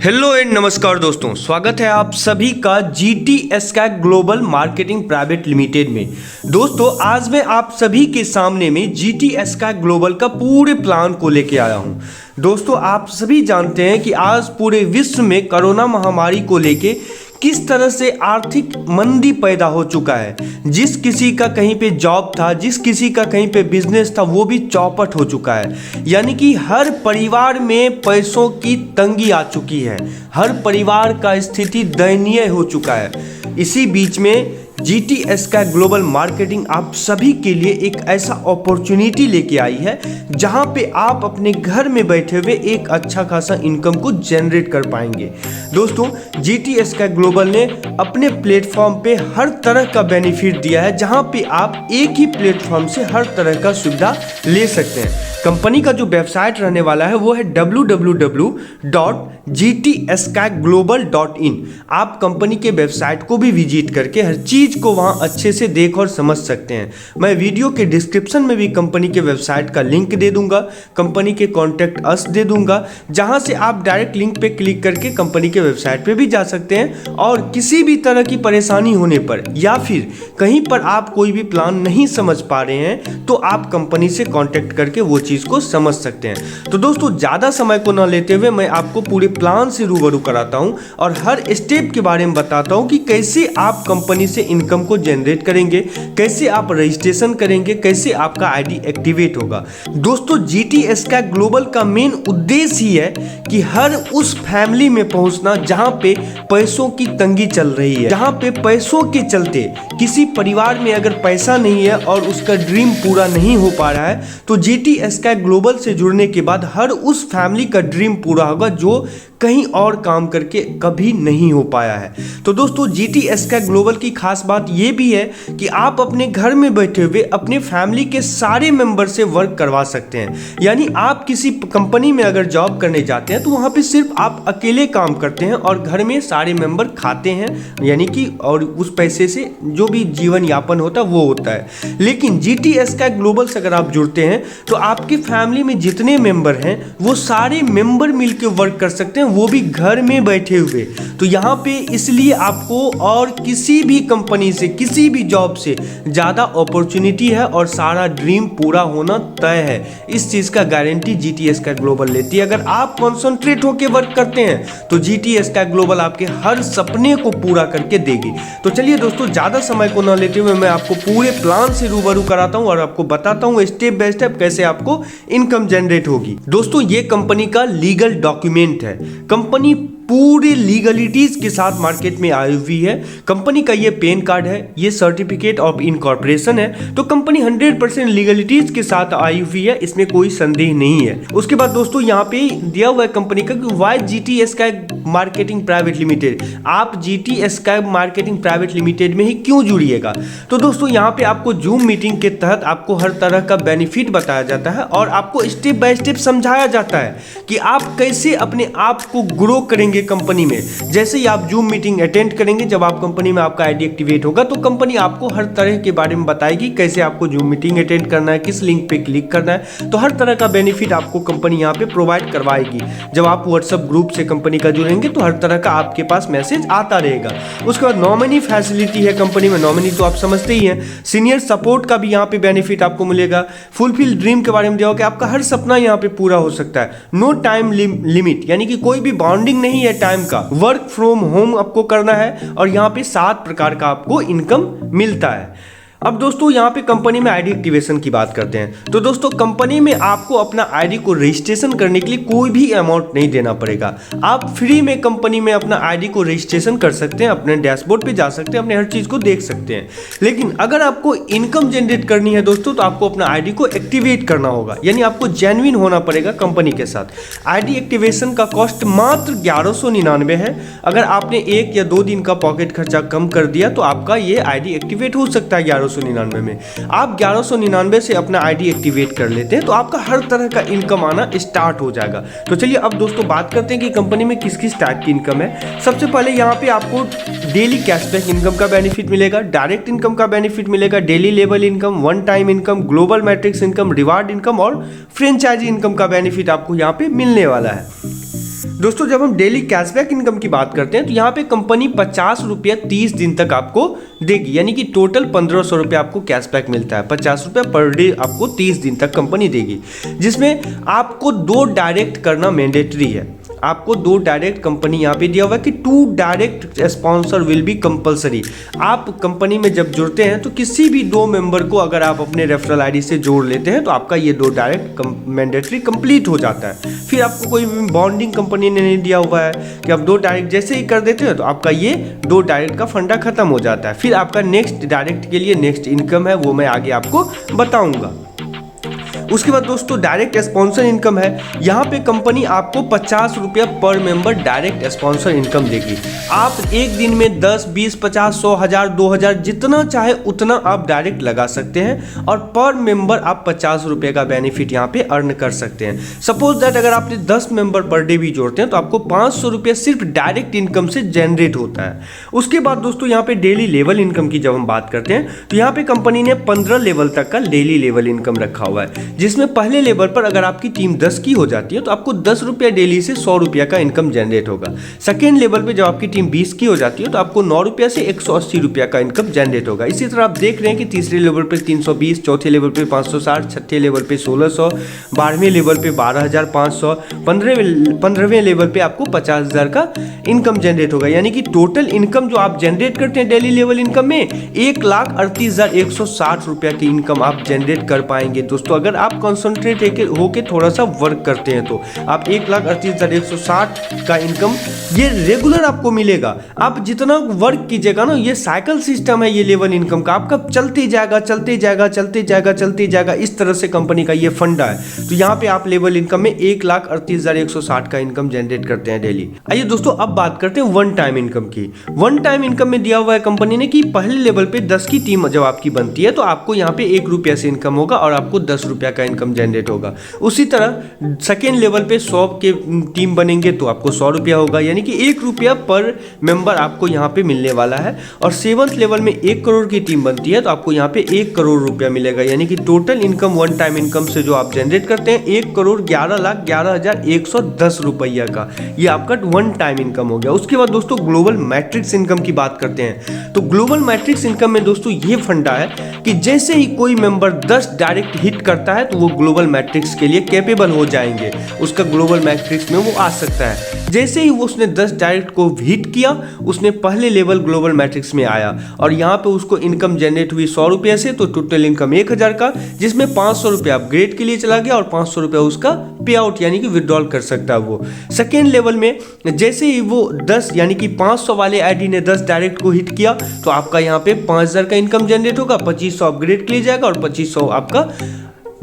Hello and नमस्कार दोस्तों, स्वागत है आप सभी का GT-SCAG global marketing private limited में। दोस्तों आज मैं आप सभी के सामने में GT-SCAG ग्लोबल का पूरे प्लान को लेके आया हूं। दोस्तों आप सभी जानते हैं कि आज पूरे विश्व में कोरोना महामारी को लेके किस तरह से आर्थिक मंदी पैदा हो चुका है। जिस किसी का कहीं पे जॉब था, जिस किसी का कहीं पे बिजनेस था, वो भी चौपट हो चुका है। यानी कि हर परिवार में पैसों की तंगी आ चुकी है, हर परिवार का स्थिति दयनीय हो चुका है। इसी बीच में GT-SCAG ग्लोबल मार्केटिंग आप सभी के लिए एक ऐसा अपॉर्चुनिटी लेके आई है जहां पे आप अपने घर में बैठे हुए एक अच्छा खासा इनकम को जनरेट कर पाएंगे। दोस्तों GT-SCAG ग्लोबल ने अपने प्लेटफॉर्म पे हर तरह का बेनिफिट दिया है, जहां पे आप एक ही प्लेटफॉर्म से हर तरह का सुविधा ले सकते हैं। कंपनी का जो वेबसाइट रहने वाला है वो है www.gtscagglobal.in। आप कंपनी के वेबसाइट को भी विजिट करके हर चीज को वहां अच्छे से देख और समझ सकते हैं। मैं वीडियो के डिस्क्रिप्शन में भी कंपनी के वेबसाइट का लिंक दे दूंगा, कंपनी के कॉन्टैक्ट अस दे दूंगा, जहां से आप डायरेक्ट लिंक पे क्लिक करके कंपनी के वेबसाइट पे भी जा सकते हैं। और किसी भी तरह की परेशानी होने पर या फिर कहीं पर आप कोई भी प्लान नहीं समझ पा रहे हैं तो आप कंपनी से कॉन्टैक्ट करके वो चीज को समझ सकते हैं। तो दोस्तों ज्यादा समय को ना लेते हुए मैं आपको पूरे प्लान से रूबरू कराता हूं और हर स्टेप के बारे में बताता हूं कि कैसे आप कंपनी से इनकम को जनरेट करेंगे, कैसे आप रजिस्ट्रेशन करेंगे, कैसे आपका आईडी एक्टिवेट होगा। दोस्तों GT-SCAG ग्लोबल का मेन उद्देश्य ही है कि हर उस फैमिली में पहुंचना जहां पे पैसों की तंगी चल रही है, जहां पे पैसों के चलते किसी परिवार में अगर पैसा नहीं है और उसका ड्रीम पूरा नहीं हो पा रहा है तो GT-SCAG ग्लोबल से जुड़ने के बाद हर उस फैमिली का ड्रीम पूरा होगा जो कहीं और काम करके कभी नहीं हो पाया है। तो दोस्तों GT-SCAG ग्लोबल की खास बात यह भी है कि आप अपने घर में बैठे हुए अपने फैमिली के सारे मेंबर से वर्क करवा सकते हैं। यानी आप किसी कंपनी में अगर जॉब करने जाते हैं तो वहां पे सिर्फ आप अकेले काम करते हैं और घर में सारे मेंबर खाते हैं, यानी कि और उस पैसे से जो भी जीवन यापन होता है वो होता है। लेकिन GT-SCAG ग्लोबल से अगर आप जुड़ते हैं तो आपकी फैमिली में जितने मेंबर हैं वो सारे मेंबर मिलकर वर्क कर सकते हैं, वो भी घर में बैठे हुए। तो यहाँ पे इसलिए आपको और किसी भी कंपनी से, किसी भी जॉब से ज़्यादा अपॉर्चुनिटी है और सारा ड्रीम पूरा होना तय है। इस चीज़ का गारंटी GT-SCAG ग्लोबल लेती है। अगर आप कॉन्सेंट्रेट होकर वर्क करते हैं तो GT-SCAG ग्लोबल आपके हर सपने को पूरा करके देगी। तो चलिए दोस्तों ज़्यादा समय को न लेते हुए मैं आपको पूरे प्लान से रूबरू कराता हूँ और आपको बताता हूँ स्टेप बाय स्टेप कैसे आपको इनकम जनरेट होगी। दोस्तों ये कंपनी का लीगल डॉक्यूमेंट है, कंपनी पूरे लीगलिटीज के साथ मार्केट में आई हुई है। कंपनी का ये पैन कार्ड है, ये सर्टिफिकेट ऑफ इनकॉर्पोरेशन है। तो कंपनी 100% लीगलिटीज के साथ आई हुई है, इसमें कोई संदेह नहीं है। उसके बाद दोस्तों यहाँ पे दिया हुआ है कंपनी का कि Y GT-SCAG marketing private limited, आप GT-SCAG मार्केटिंग प्राइवेट लिमिटेड में ही क्यों जुड़िएगा। तो दोस्तों यहाँ पे आपको जूम मीटिंग के तहत आपको हर तरह का बेनिफिट बताया जाता है और आपको स्टेप बाय स्टेप समझाया जाता है कि आप कैसे अपने आप को ग्रो करेंगे कंपनी में। जैसे ही आप जूम मीटिंग अटेंड करेंगे, जब आप कंपनी में आपका आईडी एक्टिवेट होगा तो कंपनी आपको हर तरह के बारे में बताएगी, कैसे आपको जूम मीटिंग अटेंड करना है, किस लिंक पे क्लिक करना है। तो हर तरह का बेनिफिट आपको कंपनी यहाँ पे प्रोवाइड करवाएगी। जब आप व्हाट्सएप ग्रुप से कंपनी का जुड़ेंगे तो हर तरह का आपके पास मैसेज आता रहेगा। उसके बाद नॉमिनी फैसिलिटी है कंपनी में, नॉमिनी तो आप समझते ही हैं। सीनियर सपोर्ट का भी यहाँ पे बेनिफिट आपको मिलेगा। फुलफिल ड्रीम के बारे में दिया होगा कि आपका हर सपना यहाँ पे पूरा हो सकता है। नो टाइम लिमिट, यानी कि कोई भी बाउंडिंग नहीं है टाइम का। वर्क फ्रॉम होम आपको करना है और यहाँ पे 7 प्रकार का आपको इनकम मिलता है। अब दोस्तों यहाँ पे कंपनी में आईडी एक्टिवेशन की बात करते हैं। तो दोस्तों कंपनी में आपको अपना आईडी को रजिस्ट्रेशन करने के लिए कोई भी अमाउंट नहीं देना पड़ेगा। आप फ्री में कंपनी में अपना आईडी को रजिस्ट्रेशन कर सकते हैं, अपने डैशबोर्ड पे जा सकते हैं, अपने हर चीज को देख सकते हैं। लेकिन अगर आपको इनकम जनरेट करनी है दोस्तों तो आपको अपना आईडी को एक्टिवेट करना होगा, यानी आपको जेन्युइन होना पड़ेगा कंपनी के साथ। आईडी एक्टिवेशन का कॉस्ट मात्र 1199 है। अगर आपने 1 या 2 दिन का पॉकेट खर्चा कम कर दिया तो आपका ये आईडी एक्टिवेट हो सकता है 1199 में। आप 1199 से अपना आईडी एक्टिवेट कर लेते हैं तो आपका हर तरह का इनकम आना स्टार्ट हो जाएगा। तो चलिए अब दोस्तों बात करते हैं कि कंपनी में किस किस टाइप की इनकम है। सबसे पहले यहाँ पे आपको डेली कैशबैक इनकम का बेनिफिट मिलेगा, डायरेक्ट इनकम का बेनिफिट मिलेगा, daily level income, one time income, global matrix income, reward income और फ्रेंचाइजी इनकम का बेनिफिट आपको यहाँ पे मिलने वाला है। दोस्तों जब हम डेली कैशबैक इनकम की बात करते हैं तो यहाँ पे कंपनी 50 रुपया 30 दिन तक आपको देगी, यानी कि टोटल 1500 रुपया आपको कैशबैक मिलता है। 50 रुपया पर डे आपको 30 दिन तक कंपनी देगी, जिसमें आपको 2 डायरेक्ट करना मैंडेटरी है। आपको 2 डायरेक्ट कंपनी यहाँ पे दिया हुआ है कि 2 direct sponsor will be compulsory. आप कंपनी में जब जुड़ते हैं तो किसी भी 2 मेंबर को अगर आप अपने रेफरल आईडी से जोड़ लेते हैं तो आपका ये 2 डायरेक्ट मैंडेटरी कंप्लीट हो जाता है। फिर आपको कोई बॉन्डिंग कंपनी ने नहीं दिया हुआ है कि आप 2 डायरेक्ट जैसे ही कर देते हैं तो आपका ये 2 डायरेक्ट का फंडा खत्म हो जाता है। फिर आपका नेक्स्ट डायरेक्ट के लिए नेक्स्ट इनकम है, वो मैं आगे आपको बताऊंगा। उसके बाद दोस्तों डायरेक्ट स्पॉन्सर इनकम है। यहाँ पे कंपनी आपको 50 रुपया पर मेंबर डायरेक्ट स्पॉन्सर इनकम देगी। आप एक दिन में 10, 20, 50, 100, 1000, 2000 जितना चाहे उतना आप डायरेक्ट लगा सकते हैं और पर मेंबर आप 50 रुपये का बेनिफिट यहाँ पे अर्न कर सकते हैं। सपोज दैट अगर आपने 10 मेंबर पर डे भी जोड़ते हैं तो आपको 500 रुपये सिर्फ डायरेक्ट इनकम से जनरेट होता है। उसके बाद दोस्तों यहाँ पे डेली लेवल इनकम की जब हम बात करते हैं तो यहाँ पे कंपनी ने 15 लेवल तक का डेली लेवल इनकम रखा हुआ है, जिसमें पहले लेवल पर अगर आपकी टीम 10 की हो जाती है तो आपको 10 रुपया डेली से 100 रुपया का इनकम जनरेट होगा। सेकेंड लेवल पे जब आपकी टीम 20 की हो जाती है तो आपको 9 रुपया से 180 रुपया का इनकम जनरेट होगा। इसी तरह आप देख रहे हैं कि तीसरे लेवल पे 320, चौथे लेवल पे 560, छठे लेवल पे 1600, 12वें लेवल पे 12,500, 15वें लेवल पे आपको 50,000 का इनकम जनरेट होगा। यानी कि टोटल इनकम जो आप जनरेट करते हैं डेली लेवल इनकम में 1,38,160 रुपया की इनकम आप जनरेट कर पाएंगे। दोस्तों अगर आप कंसंट्रेट होके थोड़ा सा वर्क करते हैं तो आप 1,38,160 का इनकम ये रेगुलर आपको मिलेगा। आप जितना वर्क कीजिएगा ना, ये साइकिल सिस्टम है ये लेवल इनकम का, आपका चलते जाएगा चलते जाएगा चलते जाएगा चलते जाएगा, इस तरह से कंपनी का ये फंडा है। तो यहाँ पे आप लेवल इनकम में 1,38,160 का इनकम जनरेट करते हैं डेली। आइए दोस्तों अब बात करते हैं वन टाइम इनकम की। वन टाइम इनकम में दिया हुआ है कंपनी ने कि पहले लेवल पे 10 की टीम जब आपकी बनती है तो आपको यहाँ पे 1 रुपया से इनकम होगा और आपको 10 रुपया का इनकम जनरेट होगा। उसी तरह सेकेंड लेवल पे 100 के टीम बनेंगे तो आपको 100 रुपया होगा, यानी कि 1 रुपया पर मेंबर आपको यहाँ पे मिलने वाला है। और 7th लेवल में 1 करोड़ की टीम बनती है तो आपको यहाँ पे 1 करोड़ रुपया मिलेगा, यानी कि total income one time income से जो आप जनरेट करते हैं 1,11,11,110 रुपया का, ये आपका वन टाइम इनकम हो गया। उसके बाद दोस्तों ग्लोबल मैट्रिक्स इनकम की बात करते हैं तो ग्लोबल मैट्रिक्स इनकम में दोस्तों ये फंडा है कि जैसे ही कोई मेंबर 10 डायरेक्ट हिट करता है तो वो ग्लोबल मैट्रिक्स के लिए कैपेबल हो जाएंगे, उसका ग्लोबल मैट्रिक्स में वो आ सकता है। जैसे ही वो उसने 10 डायरेक्ट को हिट किया उसने पहले लेवल ग्लोबल मैट्रिक्स में आया और यहाँ पे उसको इनकम जनरेट हुई 100 रुपये से, तो टोटल इनकम 1000 का, जिसमें 500 रुपया अपग्रेड के लिए चला गया और 500 रुपया उसका पे आउट यानी कि विड्रॉल कर सकता है वो। सेकेंड लेवल में जैसे ही वो 10 यानी कि 500 वाले आईडी ने 10 डायरेक्ट को हिट किया तो आपका यहाँ पे 5000 का इनकम जनरेट होगा, 2500 अपग्रेड के लिए जाएगा और 2500 आपका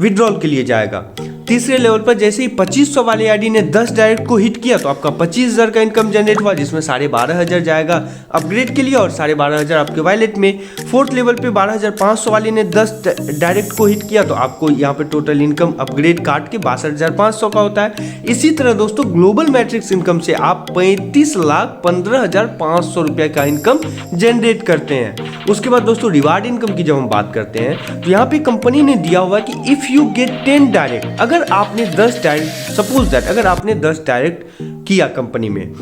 विड्रॉल के लिए जाएगा। तीसरे लेवल पर जैसे ही 2500 वाले आईडी ने 10 डायरेक्ट को हिट किया तो आपका 25,000 का इनकम जनरेट हुआ, जिसमें 12,500 जाएगा अपग्रेड के लिए और 12,500 आपके वॉलेट में। फोर्थ लेवल पे 12,500 वाले ने 10 डायरेक्ट को हिट किया तो आपको यहाँ पे टोटल इनकम अपग्रेड काट के 62,500 का होता है। इसी तरह दोस्तों ग्लोबल मैट्रिक्स इनकम से आप 35,15,500 रुपये का इनकम जनरेट करते हैं। उसके बाद दोस्तों रिवार्ड इनकम की जब हम बात करते हैं तो यहाँ पे कंपनी ने दिया हुआ है कि इफ यू गेट 10 डायरेक्ट, अगर आपने 10 डायरेक्ट, सपोज दैट अगर आपने 10 डायरेक्ट किया कंपनी में,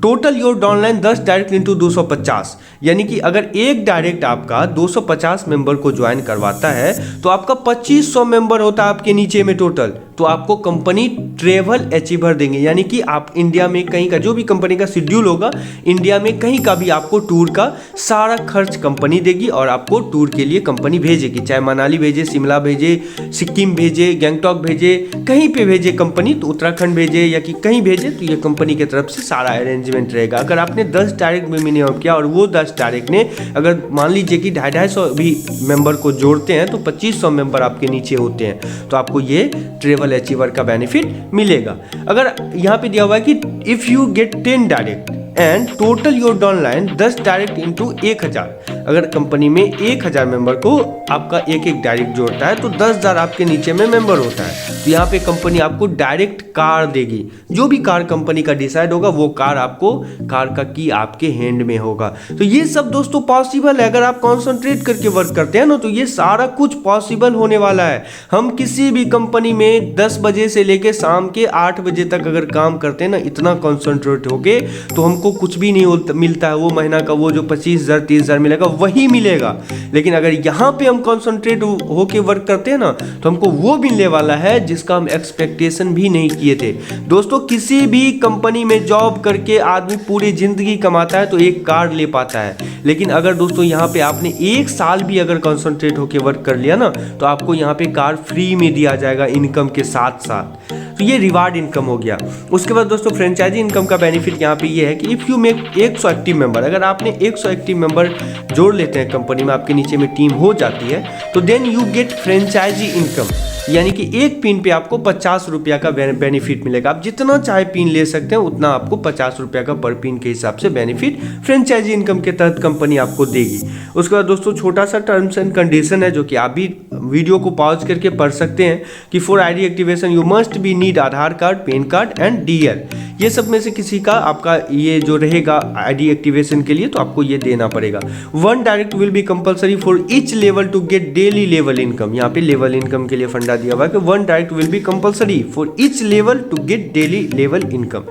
total your downline 10 direct into 250, यानी कि अगर एक डायरेक्ट आपका 250 मेंबर को ज्वाइन करवाता है तो आपका 2500 मेंबर होता है आपके नीचे में टोटल, तो आपको कंपनी ट्रेवल अचीवर देंगे, यानी कि आप इंडिया में कहीं का जो भी कंपनी का शेड्यूल होगा इंडिया में कहीं का भी आपको टूर का सारा खर्च कंपनी देगी और आपको टूर के लिए कंपनी भेजेगी, चाहे मनाली भेजे, शिमला भेजे, सिक्किम भेजे, गैंगटॉक भेजे, कहीं पे भेजे कंपनी, तो उत्तराखंड भेजे या कि कहीं भेजे, तो ये कंपनी की तरफ से सारा अरेंजमेंट रहेगा। अगर आपने 10 डायरेक्ट में मिनिमम किया और वो 10 डायरेक्ट ने अगर मान लीजिए कि 250 भी मेंबर को जोड़ते हैं तो 2500 मेंबर आपके नीचे होते हैं, तो आपको ये ट्रेवल अचीवर का बेनिफिट मिलेगा। अगर यहाँ पे दिया हुआ है कि if you get 10 direct, and total your downline 10 direct into 1000। अगर कंपनी में 1000 मेंबर को आपका एक डायरेक्ट जोड़ता है तो 10,000 आपके नीचे में मेंबर होता है। तो यहाँ पे कंपनी आपको डायरेक्ट कार देगी, जो भी कार कंपनी का डिसाइड होगा वो कार आपको, कार का की आपके हैंड में होगा। तो ये सब दोस्तों पॉसिबल है, अगर आप कॉन्सेंट्रेट करके वर्क करते हैं ना तो ये सारा कुछ पॉसिबल होने वाला है। हम किसी भी कंपनी में 10 बजे से लेके शाम के 8 बजे तक अगर काम करते हैं ना इतना कॉन्सेंट्रेट होके, तो हमको कुछ भी नहीं मिलता है। वो महीना का वो जो 25,000 30,000 मिलेगा वही मिलेगा। लेकिन अगर यहाँ पे हम कॉन्सेंट्रेट होके वर्क करते हैं ना तो हमको वो मिलने वाला है जिसका हम एक्सपेक्टेशन भी नहीं किए थे। दोस्तों किसी भी कंपनी में जॉब करके आदमी पूरी जिंदगी कमाता है तो एक कार ले पाता है, लेकिन अगर दोस्तों यहाँ पे आपने 1 साल भी अगर कॉन्सेंट्रेट होके वर्क कर लिया ना तो आपको यहाँ पे कार फ्री में दिया जाएगा इनकम के साथ साथ। तो ये रिवार्ड इनकम हो गया। उसके बाद दोस्तों फ्रेंचाइजी इनकम का बेनिफिट यहाँ पे ये है कि if you make 100 active member, अगर आपने 100 एक्टिव मेंबर जोड़ लेते हैं कंपनी में, आपके नीचे में टीम हो जाती है, तो then you get franchisee income, यानी कि एक पिन पे आपको 50 रुपया का बेनिफिट मिलेगा। आप जितना चाहे पिन ले सकते हैं उतना आपको 50 रुपया का पर पिन के हिसाब से बेनिफिट फ्रेंचाइजी इनकम के तहत कंपनी आपको देगी। उसके बाद दोस्तों छोटा सा टर्म्स एंड कंडीशन है जो कि आप भी वीडियो को पॉज करके पढ़ सकते हैं कि for ID activation you must be need Aadhaar card, pan card and DL. ये सब में से किसी का आपका ये जो रहेगा आईडी एक्टिवेशन के लिए तो आपको ये देना पड़ेगा। 1 direct will be compulsory for each level to get daily level income. यहाँ पे लेवल इनकम के लिए फंडा दिया हुआ है कि 1 direct will be compulsory for each level to get daily level income.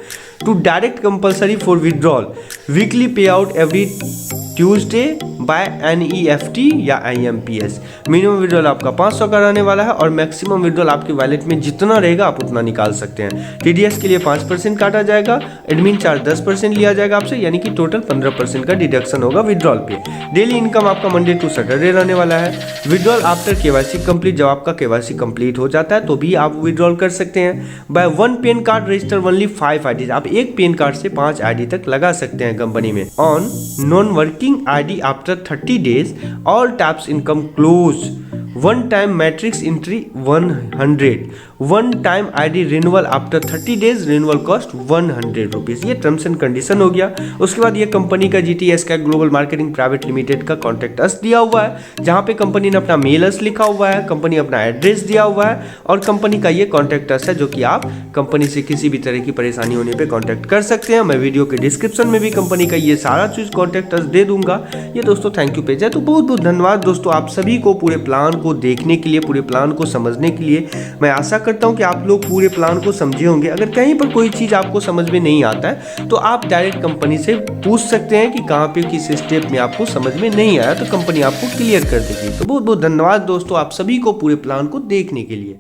2 direct compulsory for withdrawal, weekly pay out every Tuesday by NEFT या IMPS। मिनिमम विड्रॉल आपका 500 का रहने वाला है और मैक्सिमम विड्रॉल आपके वैलेट में जितना रहेगा आप उतना निकाल सकते हैं। TDS के लिए 5% काटा जाएगा, एडमिन चार्ज 10% लिया जाएगा आपसे, यानी कि टोटल 15% का डिडक्शन होगा विड्रॉल पे। डेली इनकम आपका मंडे टू सैटरडे रहने वाला है। विड्रॉल आफ्टर KYC कंप्लीट, जब आपका KYC कंप्लीट हो जाता है तो भी आप विड्रॉल कर सकते हैं। By 1 PAN card register only 5 IDs, आप एक पैन कार्ड से 5 ID तक लगा सकते हैं कंपनी में। On non working ID after 30 days, all taps income close। 1 time matrix entry 100, 1 time ID renewal after 30 days, renewal cost 100 rupees. ये terms and condition हो गया। उसके बाद ये कंपनी का GTS का ग्लोबल मार्केटिंग प्राइवेट लिमिटेड का कॉन्टैक्ट अस दिया हुआ है, जहाँ पे कंपनी ने अपना मेल अस लिखा हुआ है, कंपनी अपना एड्रेस दिया हुआ है और कंपनी का ये कॉन्टैक्ट अस है जो कि आप कंपनी से किसी भी तरह की परेशानी होने पर कॉन्टैक्ट कर सकते हैं। मैं वीडियो के डिस्क्रिप्शन में भी कंपनी का ये सारा चीज़ कॉन्टैक्ट अस दे दूंगा। ये दोस्तों थैंक यू पेज है। तो बहुत बहुत धन्यवाद दोस्तों आप सभी को पूरे प्लान को देखने के लिए, पूरे प्लान को समझने के लिए। मैं आशा करता हूं कि आप लोग पूरे प्लान को समझे होंगे। अगर कहीं पर कोई चीज़ आपको समझ में नहीं आता है तो आप डायरेक्ट कंपनी से पूछ सकते हैं कि कहाँ पे किस स्टेप में आपको समझ में नहीं आया, तो कंपनी आपको क्लियर कर देगी। तो बहुत बहुत धन्यवाद दोस्तों आप सभी को पूरे प्लान को देखने के लिए।